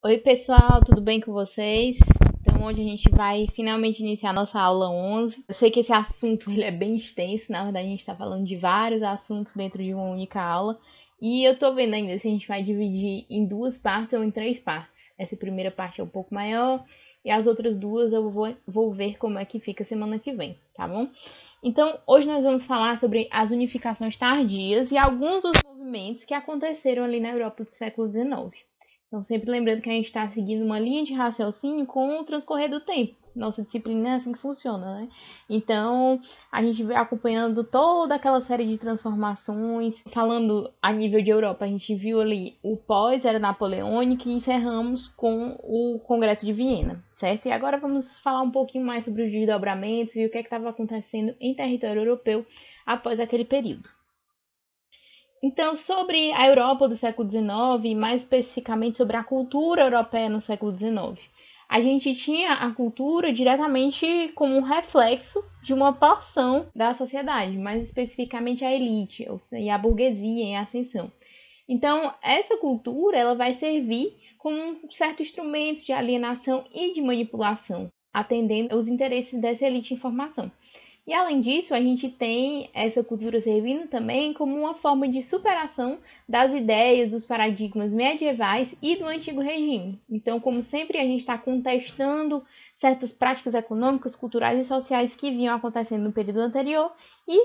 Oi pessoal, tudo bem com vocês? Então hoje a gente vai finalmente iniciar nossa aula 11. Eu sei que esse assunto ele é bem extenso, na verdade a gente está falando de vários assuntos dentro de uma única aula. E eu tô vendo ainda se a gente vai dividir em duas partes ou em três partes. Essa primeira parte é um pouco maior e as outras duas eu vou ver como é que fica semana que vem, tá bom? Então hoje nós vamos falar sobre as unificações tardias e alguns dos movimentos que aconteceram ali na Europa do século XIX. Então, sempre lembrando que a gente está seguindo uma linha de raciocínio com o transcorrer do tempo. Nossa disciplina é assim que funciona, né? Então, a gente vai acompanhando toda aquela série de transformações. Falando a nível de Europa, a gente viu ali o pós-era napoleônico e encerramos com o Congresso de Viena, certo? E agora vamos falar um pouquinho mais sobre os desdobramentos e o que estava acontecendo em território europeu após aquele período. Então, sobre a Europa do século XIX, e mais especificamente sobre a cultura europeia no século XIX, a gente tinha a cultura diretamente como um reflexo de uma porção da sociedade, mais especificamente a elite e a burguesia em ascensão. Então, essa cultura ela vai servir como um certo instrumento de alienação e de manipulação, atendendo aos interesses dessa elite em formação. E além disso, a gente tem essa cultura servindo também como uma forma de superação das ideias, dos paradigmas medievais e do antigo regime. Então, como sempre, a gente está contestando certas práticas econômicas, culturais e sociais que vinham acontecendo no período anterior e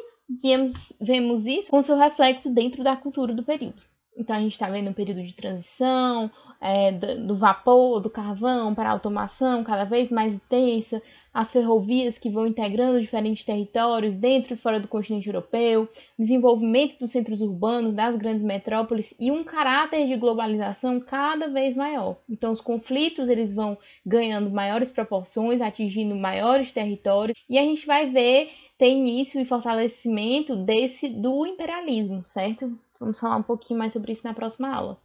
vemos isso com seu reflexo dentro da cultura do período. Então, a gente está vendo um período de transição, do vapor, do carvão para a automação cada vez mais intensa, as ferrovias que vão integrando diferentes territórios dentro e fora do continente europeu, desenvolvimento dos centros urbanos, das grandes metrópoles e um caráter de globalização cada vez maior. Então os conflitos eles vão ganhando maiores proporções, atingindo maiores territórios e a gente vai ver ter início e fortalecimento do imperialismo, certo? Vamos falar um pouquinho mais sobre isso na próxima aula.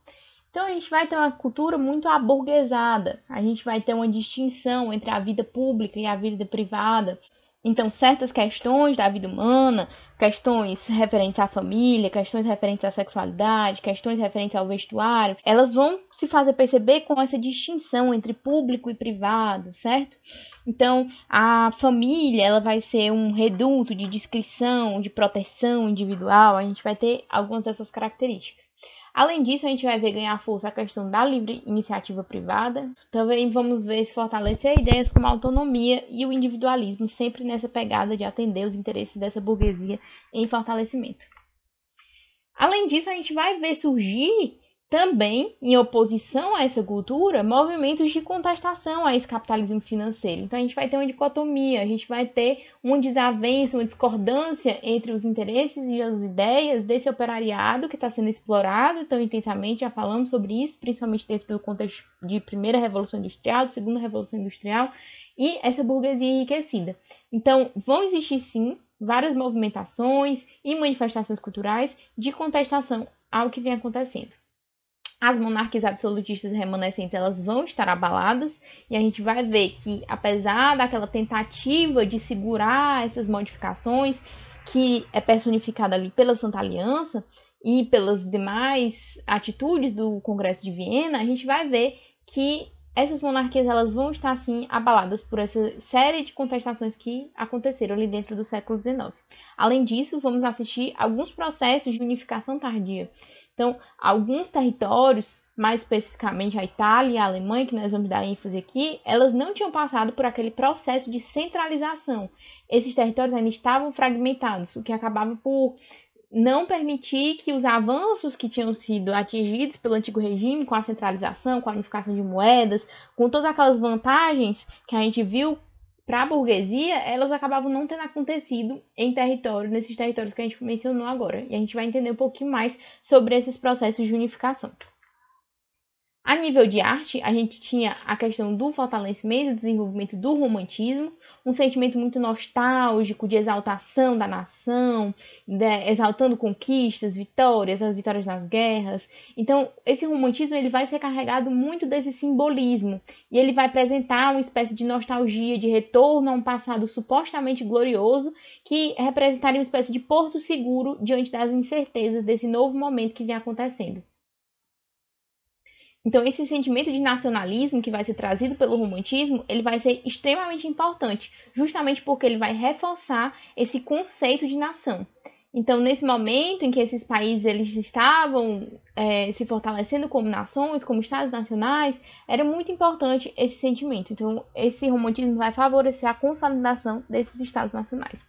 Então a gente vai ter uma cultura muito aburguesada, a gente vai ter uma distinção entre a vida pública e a vida privada. Então, certas questões da vida humana, questões referentes à família, questões referentes à sexualidade, questões referentes ao vestuário, elas vão se fazer perceber com essa distinção entre público e privado, certo? Então, a família ela vai ser um reduto de descrição, de proteção individual, a gente vai ter algumas dessas características. Além disso, a gente vai ver ganhar força a questão da livre iniciativa privada. Também vamos ver se fortalecer ideias como a autonomia e o individualismo, sempre nessa pegada de atender os interesses dessa burguesia em fortalecimento. Além disso, a gente vai ver surgir também, em oposição a essa cultura, movimentos de contestação a esse capitalismo financeiro. Então a gente vai ter uma dicotomia, a gente vai ter uma desavença, uma discordância entre os interesses e as ideias desse operariado que está sendo explorado tão intensamente, já falamos sobre isso, principalmente dentro do contexto de primeira Revolução Industrial, de segunda Revolução Industrial, e essa burguesia enriquecida. Então vão existir sim várias movimentações e manifestações culturais de contestação ao que vem acontecendo. As monarquias absolutistas remanescentes elas vão estar abaladas e a gente vai ver que, apesar daquela tentativa de segurar essas modificações, que é personificada ali pela Santa Aliança e pelas demais atitudes do Congresso de Viena, a gente vai ver que essas monarquias elas vão estar assim abaladas por essa série de contestações que aconteceram ali dentro do século XIX. Além disso, vamos assistir alguns processos de unificação tardia. Então, alguns territórios, mais especificamente a Itália e a Alemanha, que nós vamos dar ênfase aqui, elas não tinham passado por aquele processo de centralização. Esses territórios ainda estavam fragmentados, o que acabava por não permitir que os avanços que tinham sido atingidos pelo antigo regime, com a centralização, com a unificação de moedas, com todas aquelas vantagens que a gente viu para a burguesia, elas acabavam não tendo acontecido nesses territórios que a gente mencionou agora. E a gente vai entender um pouquinho mais sobre esses processos de unificação. A nível de arte, a gente tinha a questão do fortalecimento e desenvolvimento do romantismo, um sentimento muito nostálgico de exaltação da nação, exaltando conquistas, vitórias, as vitórias nas guerras. Então, esse romantismo ele vai ser carregado muito desse simbolismo e ele vai apresentar uma espécie de nostalgia, de retorno a um passado supostamente glorioso que representaria uma espécie de porto seguro diante das incertezas desse novo momento que vem acontecendo. Então, esse sentimento de nacionalismo que vai ser trazido pelo romantismo, ele vai ser extremamente importante, justamente porque ele vai reforçar esse conceito de nação. Então, nesse momento em que esses países eles estavam se fortalecendo como nações, como estados nacionais, era muito importante esse sentimento. Então, esse romantismo vai favorecer a consolidação desses estados nacionais.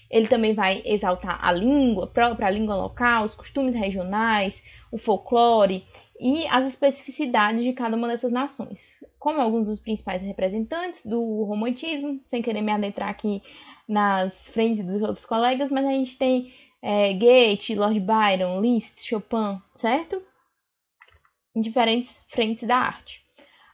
Ele também vai exaltar a língua própria, a língua local, os costumes regionais, o folclore e as especificidades de cada uma dessas nações. Como alguns dos principais representantes do romantismo, sem querer me adentrar aqui nas frentes dos outros colegas, mas a gente tem Goethe, Lord Byron, Liszt, Chopin, certo? Em diferentes frentes da arte.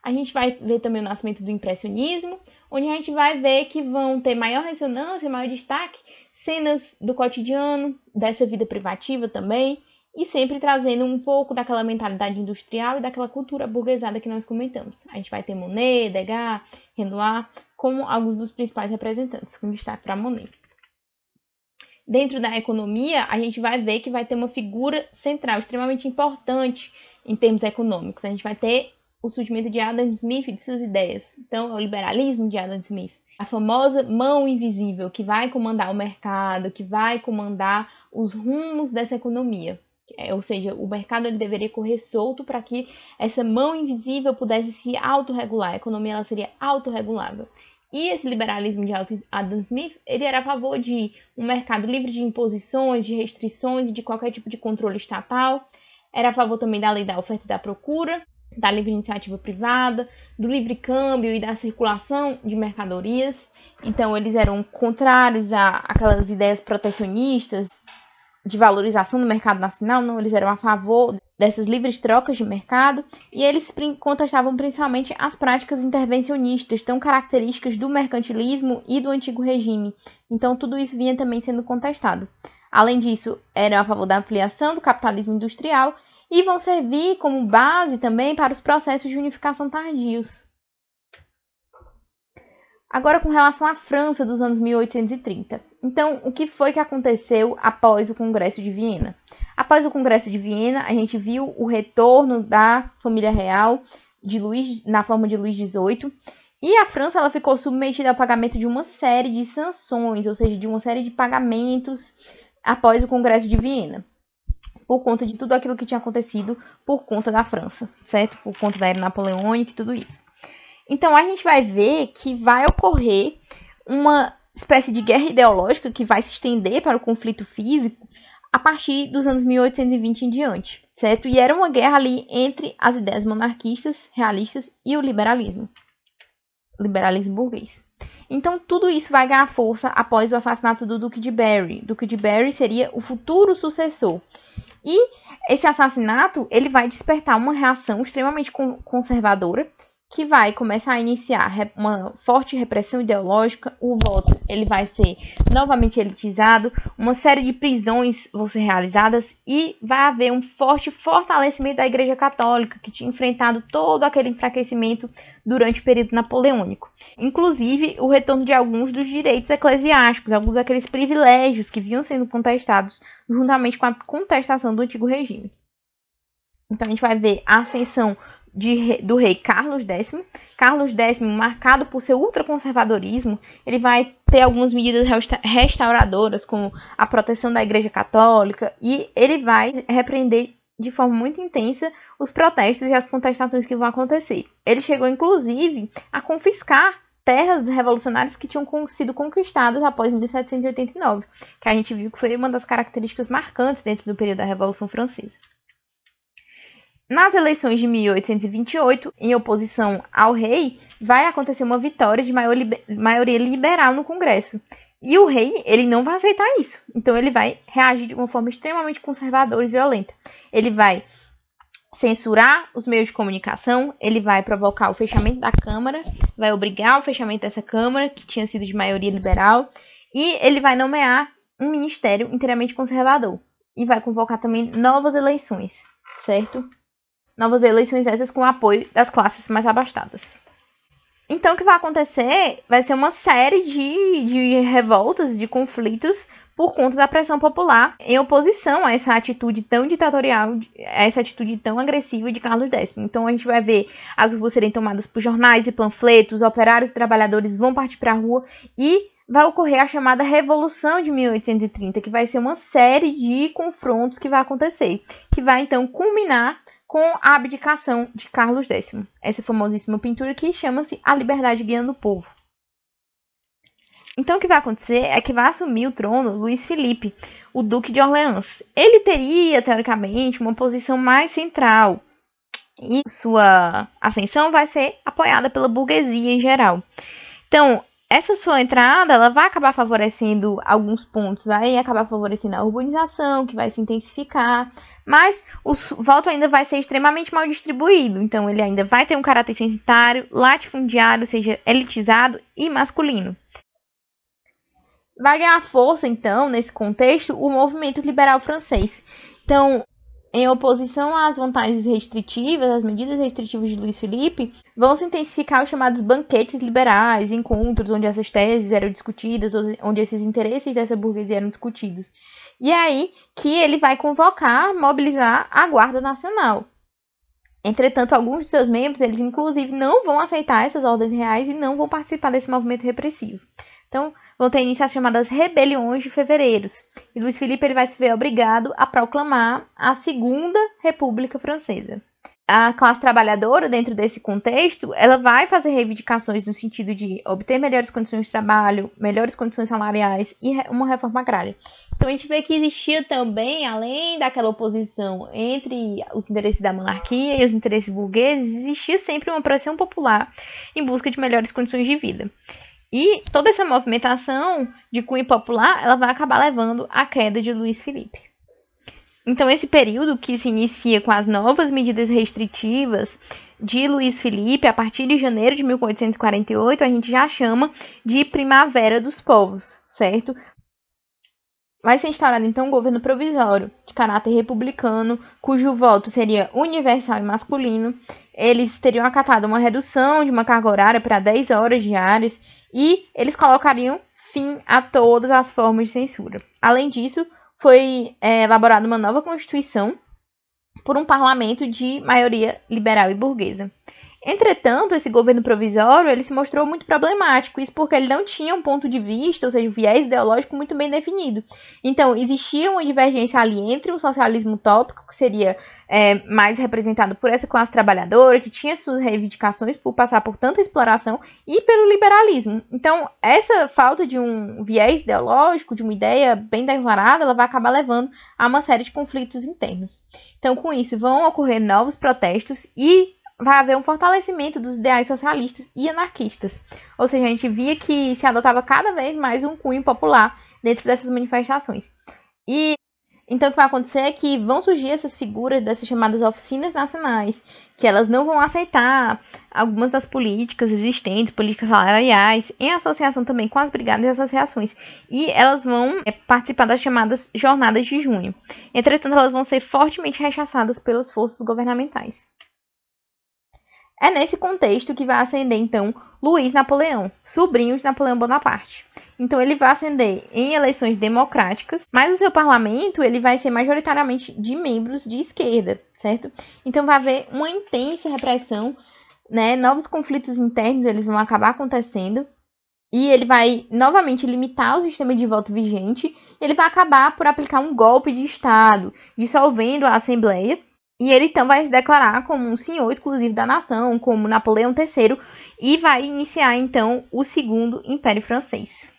A gente vai ver também o nascimento do impressionismo, onde a gente vai ver que vão ter maior ressonância, maior destaque, cenas do cotidiano, dessa vida privativa também, e sempre trazendo um pouco daquela mentalidade industrial e daquela cultura burguesada que nós comentamos. A gente vai ter Monet, Degas, Renoir, como alguns dos principais representantes, com destaque para Monet. Dentro da economia, a gente vai ver que vai ter uma figura central, extremamente importante em termos econômicos. A gente vai ter o surgimento de Adam Smith e de suas ideias. Então, é o liberalismo de Adam Smith. A famosa mão invisível que vai comandar o mercado, que vai comandar os rumos dessa economia. Ou seja, o mercado ele deveria correr solto para que essa mão invisível pudesse se autorregular. A economia ela seria autorregulável. E esse liberalismo de Adam Smith, ele era a favor de um mercado livre de imposições, de restrições e de qualquer tipo de controle estatal. Era a favor também da lei da oferta e da procura, da livre iniciativa privada, do livre câmbio e da circulação de mercadorias. Então, eles eram contrários àquelas ideias protecionistas de valorização do mercado nacional, não, eles eram a favor dessas livres trocas de mercado e eles contestavam principalmente as práticas intervencionistas tão características do mercantilismo e do antigo regime. Então, tudo isso vinha também sendo contestado. Além disso, eram a favor da ampliação do capitalismo industrial e vão servir como base também para os processos de unificação tardios. Agora, com relação à França dos anos 1830. Então, o que foi que aconteceu após o Congresso de Viena? Após o Congresso de Viena, a gente viu o retorno da família real na forma de Luís XVIII, e a França ela ficou submetida ao pagamento de uma série de sanções, ou seja, de uma série de pagamentos após o Congresso de Viena, por conta de tudo aquilo que tinha acontecido por conta da França, certo? Por conta da era napoleônica e tudo isso. Então, a gente vai ver que vai ocorrer uma espécie de guerra ideológica que vai se estender para o conflito físico a partir dos anos 1820 em diante, certo? E era uma guerra ali entre as ideias monarquistas, realistas e o liberalismo burguês. Então, tudo isso vai ganhar força após o assassinato do Duque de Berry. Duque de Berry seria o futuro sucessor. E esse assassinato ele vai despertar uma reação extremamente conservadora, que vai começar a iniciar uma forte repressão ideológica, o voto ele vai ser novamente elitizado, uma série de prisões vão ser realizadas e vai haver um forte fortalecimento da Igreja Católica, que tinha enfrentado todo aquele enfraquecimento durante o período napoleônico. Inclusive, o retorno de alguns dos direitos eclesiásticos, alguns daqueles privilégios que vinham sendo contestados juntamente com a contestação do antigo regime. Então, a gente vai ver a ascensão do rei Carlos X. Carlos X, marcado por seu ultraconservadorismo, ele vai ter algumas medidas restauradoras, como a proteção da Igreja Católica, e ele vai repreender de forma muito intensa os protestos e as contestações que vão acontecer. Ele chegou, inclusive, a confiscar terras revolucionárias que tinham sido conquistadas após 1789, que a gente viu que foi uma das características marcantes dentro do período da Revolução Francesa. Nas eleições de 1828, em oposição ao rei, vai acontecer uma vitória de maioria liberal no Congresso. E o rei, ele não vai aceitar isso. Então, ele vai reagir de uma forma extremamente conservadora e violenta. Ele vai censurar os meios de comunicação, ele vai provocar o fechamento da Câmara, vai obrigar o fechamento dessa Câmara, que tinha sido de maioria liberal, e ele vai nomear um ministério inteiramente conservador. E vai convocar também novas eleições, certo? Novas eleições essas com o apoio das classes mais abastadas. Então, o que vai acontecer vai ser uma série de revoltas, de conflitos, por conta da pressão popular em oposição a essa atitude tão ditatorial, a essa atitude tão agressiva de Carlos X. Então a gente vai ver as ruas serem tomadas por jornais e panfletos, operários e trabalhadores vão partir para a rua e vai ocorrer a chamada Revolução de 1830, que vai ser uma série de confrontos que vai acontecer, que vai então culminar com a abdicação de Carlos X. Essa famosíssima pintura que chama-se A Liberdade Guiando o Povo. Então o que vai acontecer é que vai assumir o trono Luís Felipe, o Duque de Orleans. Ele teria, teoricamente, uma posição mais central e sua ascensão vai ser apoiada pela burguesia em geral. Então, essa sua entrada, ela vai acabar favorecendo alguns pontos, vai acabar favorecendo a urbanização, que vai se intensificar, mas o voto ainda vai ser extremamente mal distribuído, então ele ainda vai ter um caráter censitário, latifundiário, ou seja, elitizado e masculino. Vai ganhar força, então, nesse contexto, o movimento liberal francês. Então, em oposição às vontades restritivas, às medidas restritivas de Luís Felipe, vão se intensificar os chamados banquetes liberais, encontros onde essas teses eram discutidas, onde esses interesses dessa burguesia eram discutidos. E é aí que ele vai convocar, mobilizar a Guarda Nacional. Entretanto, alguns de seus membros, eles inclusive não vão aceitar essas ordens reais e não vão participar desse movimento repressivo. Então, vão ter início as chamadas rebeliões de fevereiros. E Luís Felipe ele vai se ver obrigado a proclamar a Segunda República Francesa. A classe trabalhadora, dentro desse contexto, ela vai fazer reivindicações no sentido de obter melhores condições de trabalho, melhores condições salariais e uma reforma agrária. Então, a gente vê que existia também, além daquela oposição entre os interesses da monarquia e os interesses burgueses, existia sempre uma pressão popular em busca de melhores condições de vida. E toda essa movimentação de cunho popular, ela vai acabar levando à queda de Luís Felipe. Então, esse período que se inicia com as novas medidas restritivas de Luís Felipe, a partir de janeiro de 1848, a gente já chama de Primavera dos Povos, certo? Vai ser instaurado, então, um governo provisório de caráter republicano, cujo voto seria universal e masculino. Eles teriam acatado uma redução de uma carga horária para 10 horas diárias e eles colocariam fim a todas as formas de censura. Além disso, foi elaborada uma nova Constituição por um parlamento de maioria liberal e burguesa. Entretanto, esse governo provisório ele se mostrou muito problemático, isso porque ele não tinha um ponto de vista, ou seja, um viés ideológico muito bem definido. Então, existia uma divergência ali entre o socialismo utópico, que seria mais representado por essa classe trabalhadora, que tinha suas reivindicações por passar por tanta exploração, e pelo liberalismo. Então, essa falta de um viés ideológico, de uma ideia bem declarada, ela vai acabar levando a uma série de conflitos internos. Então, com isso, vão ocorrer novos protestos e vai haver um fortalecimento dos ideais socialistas e anarquistas. Ou seja, a gente via que se adotava cada vez mais um cunho popular dentro dessas manifestações. E então o que vai acontecer é que vão surgir essas figuras dessas chamadas oficinas nacionais, que elas não vão aceitar algumas das políticas existentes, políticas salariais, em associação também com as brigadas e associações. E elas vão participar das chamadas Jornadas de Junho. Entretanto, elas vão ser fortemente rechaçadas pelas forças governamentais. É nesse contexto que vai ascender, então, Luís Napoleão, sobrinho de Napoleão Bonaparte. Então, ele vai ascender em eleições democráticas, mas o seu parlamento ele vai ser majoritariamente de membros de esquerda, certo? Então, vai haver uma intensa repressão, né? Novos conflitos internos eles vão acabar acontecendo, e ele vai novamente limitar o sistema de voto vigente, ele vai acabar por aplicar um golpe de Estado, dissolvendo a Assembleia, e ele então vai se declarar como um senhor exclusivo da nação, como Napoleão III, e vai iniciar então o Segundo Império Francês.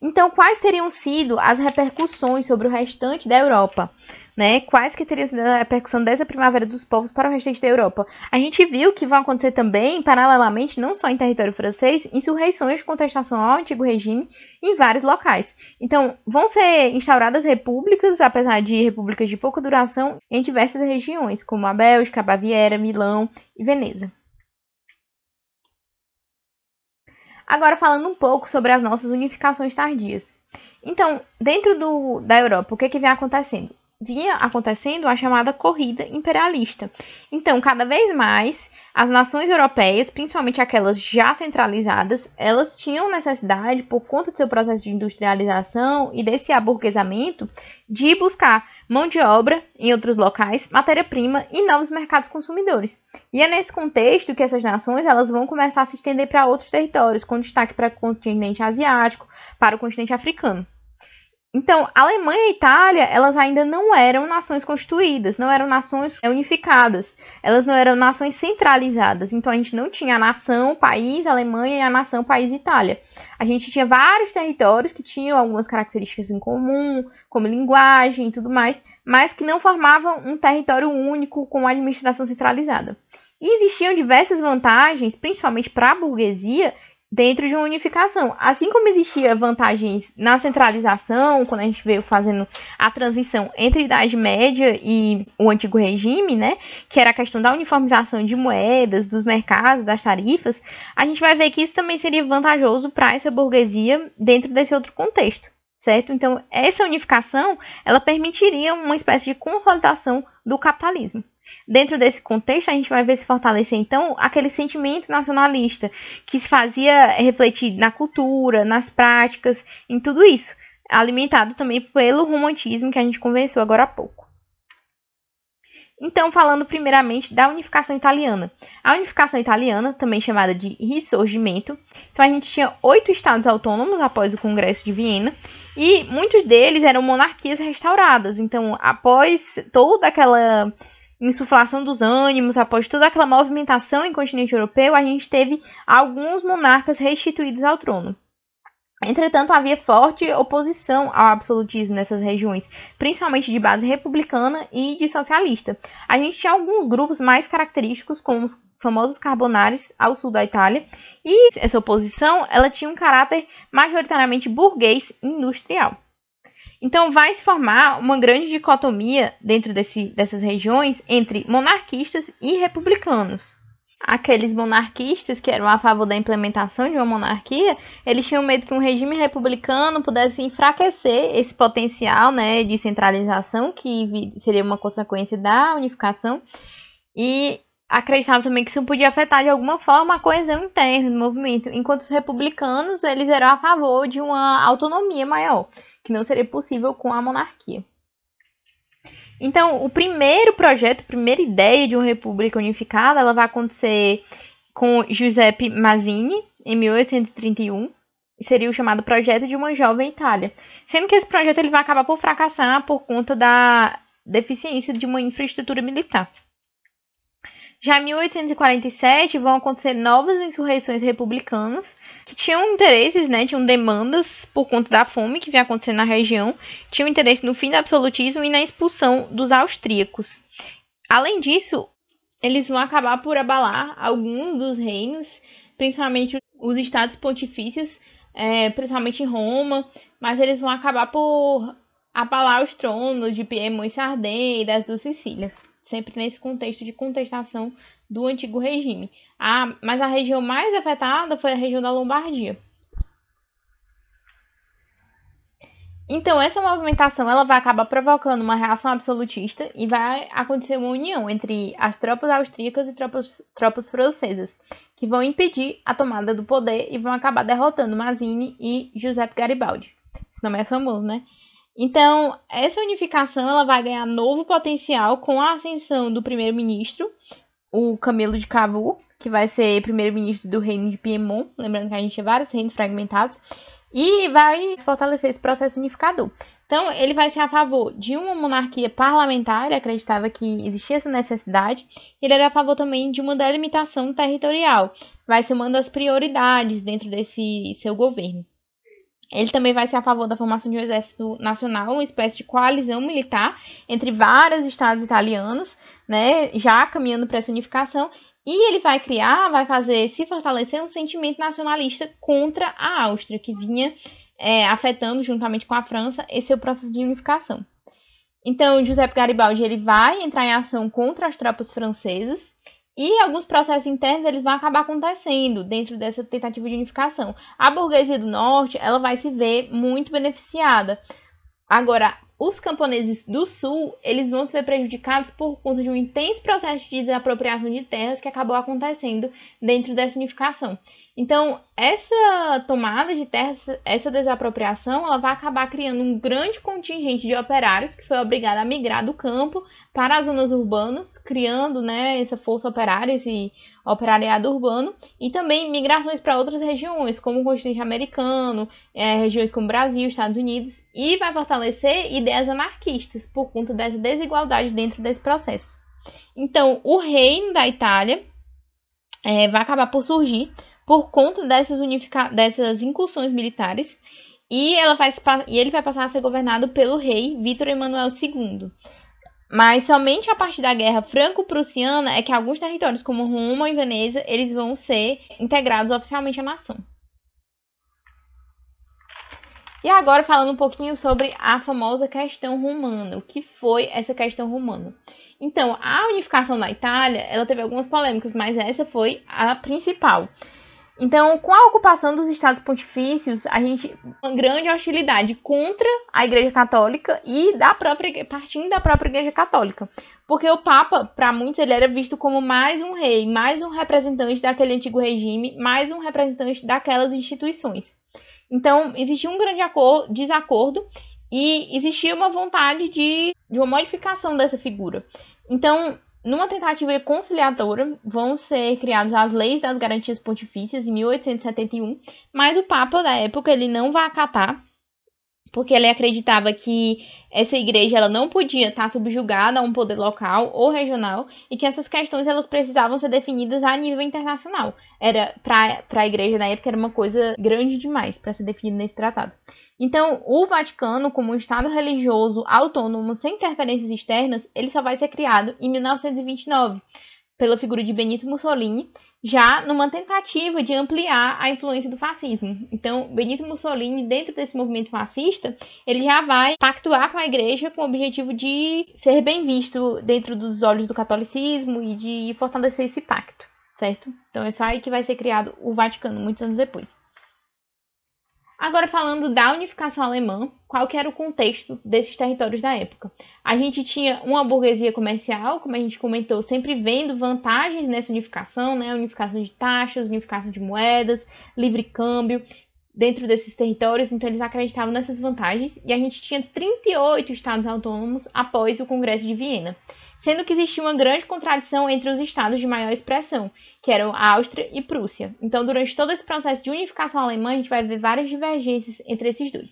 Então, quais teriam sido as repercussões sobre o restante da Europa? Né? Quais que teriam sido a repercussão dessa Primavera dos Povos para o restante da Europa? A gente viu que vão acontecer também, paralelamente, não só em território francês, insurreições de contestação ao antigo regime em vários locais. Então, vão ser instauradas repúblicas, apesar de repúblicas de pouca duração, em diversas regiões, como a Bélgica, a Baviera, Milão e Veneza. Agora, falando um pouco sobre as nossas unificações tardias. Então, dentro da Europa, o que vem acontecendo? Vinha acontecendo a chamada corrida imperialista. Então, cada vez mais, As nações europeias, principalmente aquelas já centralizadas, elas tinham necessidade, por conta do seu processo de industrialização e desse aburguesamento, de buscar mão de obra em outros locais, matéria-prima e novos mercados consumidores. E é nesse contexto que essas nações elas vão começar a se estender para outros territórios, com destaque para o continente asiático, para o continente africano. Então, a Alemanha e a Itália, elas ainda não eram nações constituídas, não eram nações unificadas, elas não eram nações centralizadas. Então, a gente não tinha a nação país Alemanha e a nação país Itália. A gente tinha vários territórios que tinham algumas características em comum, como linguagem e tudo mais, mas que não formavam um território único com uma administração centralizada. E existiam diversas vantagens, principalmente para a burguesia, dentro de uma unificação. Assim como existia vantagens na centralização, quando a gente veio fazendo a transição entre a Idade Média e o Antigo Regime, né, que era a questão da uniformização de moedas, dos mercados, das tarifas, a gente vai ver que isso também seria vantajoso para essa burguesia dentro desse outro contexto, certo? Então, essa unificação, ela permitiria uma espécie de consolidação do capitalismo. Dentro desse contexto, a gente vai ver se fortalecer, então, aquele sentimento nacionalista que se fazia refletir na cultura, nas práticas, em tudo isso, alimentado também pelo romantismo que a gente conversou agora há pouco. Então, falando primeiramente da unificação italiana. A unificação italiana, também chamada de Risorgimento, então a gente tinha 8 estados autônomos após o Congresso de Viena, e muitos deles eram monarquias restauradas. Então, após toda aquela insuflação dos ânimos, após toda aquela movimentação em continente europeu, a gente teve alguns monarcas restituídos ao trono. Entretanto, havia forte oposição ao absolutismo nessas regiões, principalmente de base republicana e de socialista. A gente tinha alguns grupos mais característicos, como os famosos Carbonares, ao sul da Itália, e essa oposição ela tinha um caráter majoritariamente burguês industrial. Então, vai se formar uma grande dicotomia dentro dessas regiões entre monarquistas e republicanos. Aqueles monarquistas que eram a favor da implementação de uma monarquia, eles tinham medo que um regime republicano pudesse enfraquecer esse potencial, né, de centralização, que seria uma consequência da unificação, e acreditavam também que isso podia afetar de alguma forma a coesão interna do movimento, enquanto os republicanos eles eram a favor de uma autonomia maior, que não seria possível com a monarquia. Então, o primeiro projeto, a primeira ideia de uma república unificada, ela vai acontecer com Giuseppe Mazzini, em 1831, e seria o chamado Projeto de uma Jovem Itália. Sendo que esse projeto ele vai acabar por fracassar por conta da deficiência de uma infraestrutura militar. Já em 1847 vão acontecer novas insurreições republicanas que tinham interesses, né, tinham demandas por conta da fome que vinha acontecendo na região, tinham interesse no fim do absolutismo e na expulsão dos austríacos. Além disso, eles vão acabar por abalar alguns dos reinos, principalmente os estados pontifícios, principalmente em Roma, mas eles vão acabar por abalar os tronos de Piemont e Sardenha e das duas Sicílias, sempre nesse contexto de contestação do antigo regime. Mas a região mais afetada foi a região da Lombardia. Então, essa movimentação ela vai acabar provocando uma reação absolutista e vai acontecer uma união entre as tropas austríacas e tropas francesas, que vão impedir a tomada do poder e vão acabar derrotando Mazzini e Giuseppe Garibaldi. Esse nome é famoso, né? Então, essa unificação ela vai ganhar novo potencial com a ascensão do primeiro-ministro, o Camilo de Cavour, que vai ser primeiro-ministro do reino de Piemont, lembrando que a gente tinha vários reinos fragmentados, e vai fortalecer esse processo unificador. Então, ele vai ser a favor de uma monarquia parlamentar, ele acreditava que existia essa necessidade, e ele era a favor também de uma delimitação territorial, vai ser uma das prioridades dentro desse seu governo. Ele também vai ser a favor da formação de um exército nacional, uma espécie de coalizão militar entre vários estados italianos, né, já caminhando para essa unificação, e ele vai fazer se fortalecer um sentimento nacionalista contra a Áustria, que vinha afetando, juntamente com a França, esse seu processo de unificação. Então, Giuseppe Garibaldi ele vai entrar em ação contra as tropas francesas, e alguns processos internos eles vão acabar acontecendo dentro dessa tentativa de unificação. A burguesia do norte ela vai se ver muito beneficiada. Agora, os camponeses do sul, eles vão se ver prejudicados por conta de um intenso processo de desapropriação de terras que acabou acontecendo dentro dessa unificação. Então, essa tomada de terras, essa desapropriação, ela vai acabar criando um grande contingente de operários que foi obrigado a migrar do campo para as zonas urbanas, criando, né, essa força operária, esse operariado urbano, e também migrações para outras regiões, como o continente americano, regiões como Brasil, Estados Unidos, e vai fortalecer ideias anarquistas por conta dessa desigualdade dentro desse processo. Então, o reino da Itália vai acabar por surgir por conta dessas incursões militares, e ele vai passar a ser governado pelo rei Vítor Emanuel II. Mas somente a partir da Guerra Franco-Prussiana é que alguns territórios, como Roma e Veneza, eles vão ser integrados oficialmente à nação. E agora falando um pouquinho sobre a famosa questão romana. O que foi essa questão romana? Então, a unificação da Itália, ela teve algumas polêmicas, mas essa foi a principal. Então, com a ocupação dos estados pontifícios, a gente uma grande hostilidade contra a Igreja Católica e partindo da própria Igreja Católica. Porque o Papa, para muitos, ele era visto como mais um rei, mais um representante daquele antigo regime, mais um representante daquelas instituições. Então, existia um grande desacordo e existia uma vontade de uma modificação dessa figura. Então, numa tentativa conciliadora, vão ser criadas as Leis das Garantias Pontifícias em 1871, mas o Papa da época ele não vai acatar, porque ele acreditava que essa igreja ela não podia estar subjugada a um poder local ou regional e que essas questões elas precisavam ser definidas a nível internacional. Era para a igreja na época era uma coisa grande demais para ser definida nesse tratado. Então, o Vaticano, como um estado religioso autônomo sem interferências externas, ele só vai ser criado em 1929 pela figura de Benito Mussolini, já numa tentativa de ampliar a influência do fascismo. Então, Benito Mussolini, dentro desse movimento fascista, ele já vai pactuar com a igreja com o objetivo de ser bem visto dentro dos olhos do catolicismo e de fortalecer esse pacto, certo? Então, é só aí que vai ser criado o Vaticano, muitos anos depois. Agora falando da unificação alemã, qual que era o contexto desses territórios da época? A gente tinha uma burguesia comercial, como a gente comentou, sempre vendo vantagens nessa unificação, né? Unificação de taxas, unificação de moedas, livre câmbio dentro desses territórios, então eles acreditavam nessas vantagens, e a gente tinha 38 estados autônomos após o Congresso de Viena, sendo que existia uma grande contradição entre os estados de maior expressão, que eram a Áustria e Prússia. Então, durante todo esse processo de unificação alemã, a gente vai ver várias divergências entre esses dois.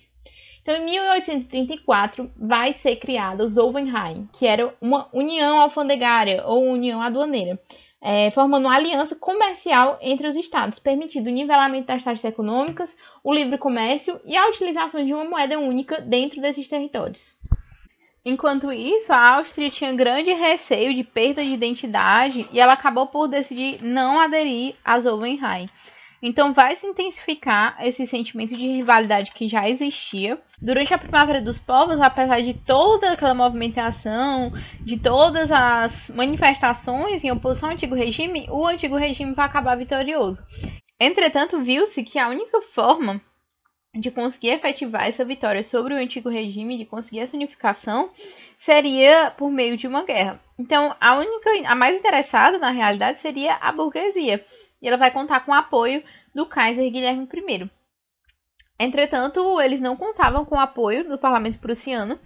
Então, em 1834, vai ser criada o Zollverein, que era uma união alfandegária ou união aduaneira, formando uma aliança comercial entre os estados, permitindo o nivelamento das taxas econômicas, o livre comércio e a utilização de uma moeda única dentro desses territórios. Enquanto isso, a Áustria tinha grande receio de perda de identidade e ela acabou por decidir não aderir a Zollverein. Então vai se intensificar esse sentimento de rivalidade que já existia. Durante a Primavera dos Povos, apesar de toda aquela movimentação, de todas as manifestações em oposição ao antigo regime, o antigo regime vai acabar vitorioso. Entretanto, viu-se que a única forma de conseguir efetivar essa vitória sobre o antigo regime, de conseguir essa unificação, seria por meio de uma guerra. Então, a mais interessada, na realidade, seria a burguesia. E ela vai contar com o apoio do Kaiser Guilherme I. Entretanto, eles não contavam com o apoio do parlamento prussiano.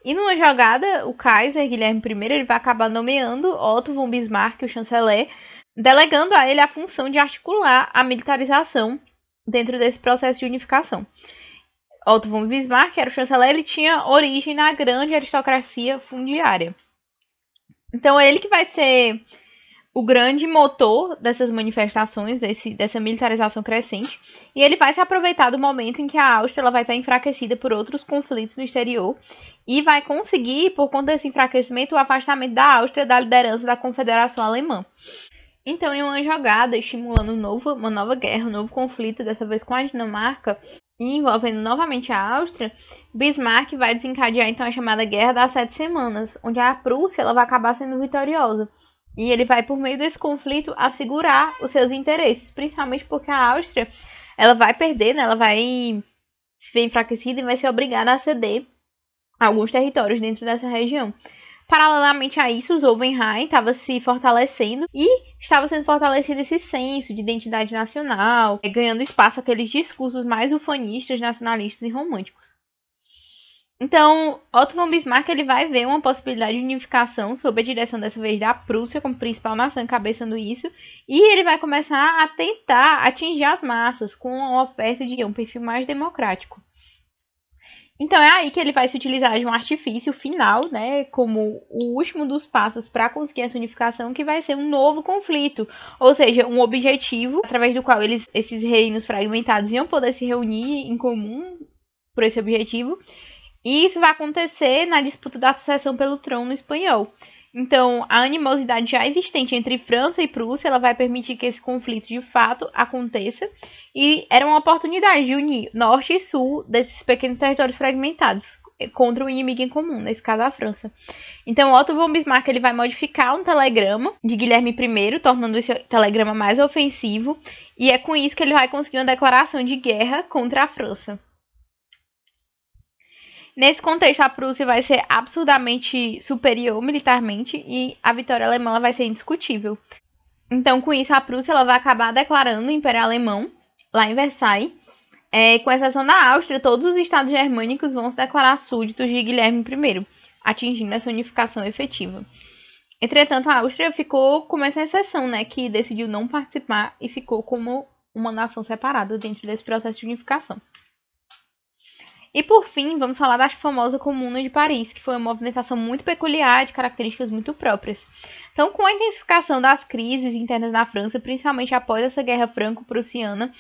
E numa jogada, o Kaiser Guilherme I ele vai acabar nomeando Otto von Bismarck, o chanceler, delegando a ele a função de articular a militarização dentro desse processo de unificação. Otto von Bismarck, que era o chanceler, ele tinha origem na grande aristocracia fundiária. Então, é ele que vai ser o grande motor dessas manifestações, dessa militarização crescente, e ele vai se aproveitar do momento em que a Áustria ela vai estar enfraquecida por outros conflitos no exterior e vai conseguir, por conta desse enfraquecimento, o afastamento da Áustria da liderança da Confederação Alemã. Então, em uma jogada estimulando uma nova guerra, um novo conflito, dessa vez com a Dinamarca, e envolvendo novamente a Áustria, Bismarck vai desencadear então a chamada Guerra das 7 Semanas, onde a Prússia ela vai acabar sendo vitoriosa. E ele vai, por meio desse conflito, assegurar os seus interesses, principalmente porque a Áustria ela vai perder, né? Ela vai se ver enfraquecida e vai ser obrigada a ceder alguns territórios dentro dessa região. Paralelamente a isso, o Zowenheim estava se fortalecendo e estava sendo fortalecido esse senso de identidade nacional, ganhando espaço àqueles discursos mais ufanistas, nacionalistas e românticos. Então, Otto von Bismarck ele vai ver uma possibilidade de unificação sob a direção dessa vez da Prússia como principal nação encabeçando isso, e ele vai começar a tentar atingir as massas com uma oferta de um perfil mais democrático. Então é aí que ele vai se utilizar de um artifício final, né, como o último dos passos para conseguir essa unificação, que vai ser um novo conflito, ou seja, um objetivo através do qual esses reinos fragmentados iam poder se reunir em comum por esse objetivo. E isso vai acontecer na disputa da sucessão pelo trono espanhol. Então, a animosidade já existente entre França e Prússia, ela vai permitir que esse conflito de fato aconteça. E era uma oportunidade de unir norte e sul desses pequenos territórios fragmentados contra um inimigo em comum, nesse caso a França. Então, Otto von Bismarck ele vai modificar um telegrama de Guilherme I, tornando esse telegrama mais ofensivo. E é com isso que ele vai conseguir uma declaração de guerra contra a França. Nesse contexto, a Prússia vai ser absurdamente superior militarmente e a vitória alemã vai ser indiscutível. Então, com isso, a Prússia ela vai acabar declarando o Império Alemão lá em Versailles. Com exceção da Áustria, todos os estados germânicos vão se declarar súditos de Guilherme I, atingindo essa unificação efetiva. Entretanto, a Áustria ficou como essa exceção, né, que decidiu não participar e ficou como uma nação separada dentro desse processo de unificação. E por fim, vamos falar da famosa Comuna de Paris, que foi uma movimentação muito peculiar, de características muito próprias. Então, com a intensificação das crises internas na França, principalmente após essa guerra franco-prussiana,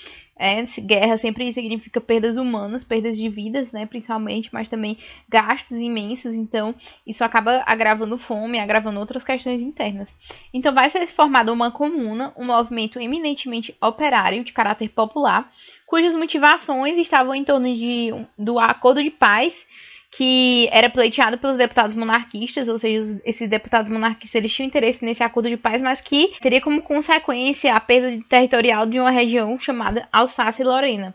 guerra sempre significa perdas humanas, perdas de vidas, né, principalmente, mas também gastos imensos, então isso acaba agravando fome, agravando outras questões internas. Então vai ser formada uma comuna, um movimento eminentemente operário, de caráter popular, cujas motivações estavam em torno do acordo de paz, que era pleiteado pelos deputados monarquistas, ou seja, esses deputados monarquistas eles tinham interesse nesse acordo de paz, mas que teria como consequência a perda territorial de uma região chamada Alsácia e Lorena.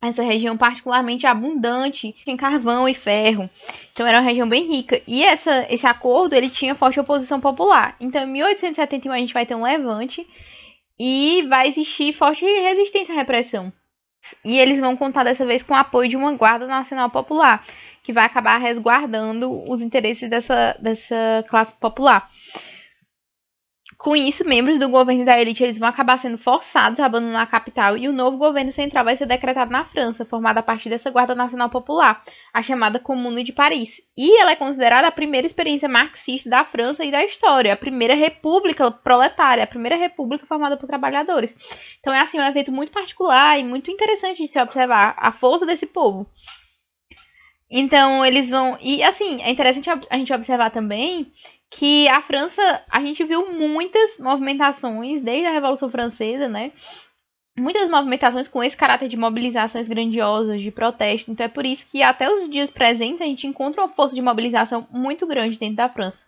Essa região particularmente abundante em carvão e ferro, então era uma região bem rica. E esse acordo ele tinha forte oposição popular. Então em 1871 a gente vai ter um levante e vai existir forte resistência à repressão. E eles vão contar dessa vez com o apoio de uma Guarda Nacional Popular, que vai acabar resguardando os interesses dessa classe popular. Com isso, membros do governo da elite eles vão acabar sendo forçados a abandonar a capital e o novo governo central vai ser decretado na França, formado a partir dessa Guarda Nacional Popular, a chamada Comune de Paris. E ela é considerada a primeira experiência marxista da França e da história, a primeira república proletária, a primeira república formada por trabalhadores. Então é assim um evento muito particular e muito interessante de se observar a força desse povo. Então, eles vão... E, assim, é interessante a gente observar também que a França, a gente viu muitas movimentações desde a Revolução Francesa, né? Muitas movimentações com esse caráter de mobilizações grandiosas, de protesto. Então, é por isso que até os dias presentes a gente encontra uma força de mobilização muito grande dentro da França.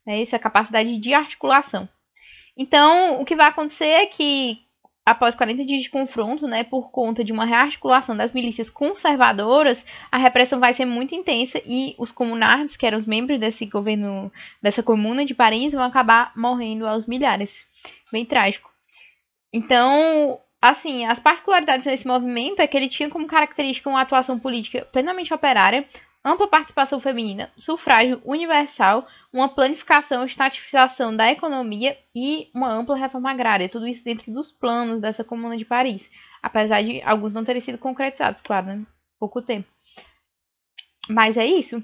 Essa capacidade de articulação. Então, o que vai acontecer é que após 40 dias de confronto, né, por conta de uma rearticulação das milícias conservadoras, a repressão vai ser muito intensa e os comunards, que eram os membros desse governo, dessa comuna de Paris, vão acabar morrendo aos milhares. Bem trágico. Então, assim, as particularidades desse movimento é que ele tinha como característica uma atuação política plenamente operária, ampla participação feminina, sufrágio universal, uma planificação e estatificação da economia e uma ampla reforma agrária. Tudo isso dentro dos planos dessa Comuna de Paris, apesar de alguns não terem sido concretizados, claro, né? Pouco tempo. Mas é isso.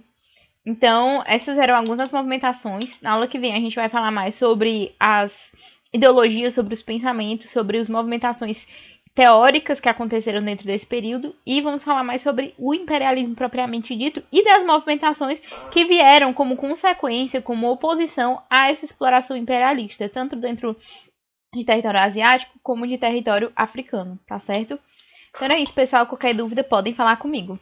Então, essas eram algumas das movimentações. Na aula que vem a gente vai falar mais sobre as ideologias, sobre os pensamentos, sobre as movimentações teóricas que aconteceram dentro desse período e vamos falar mais sobre o imperialismo propriamente dito e das movimentações que vieram como consequência, como oposição a essa exploração imperialista, tanto dentro de território asiático como de território africano, tá certo? Então é isso, pessoal. Qualquer dúvida podem falar comigo.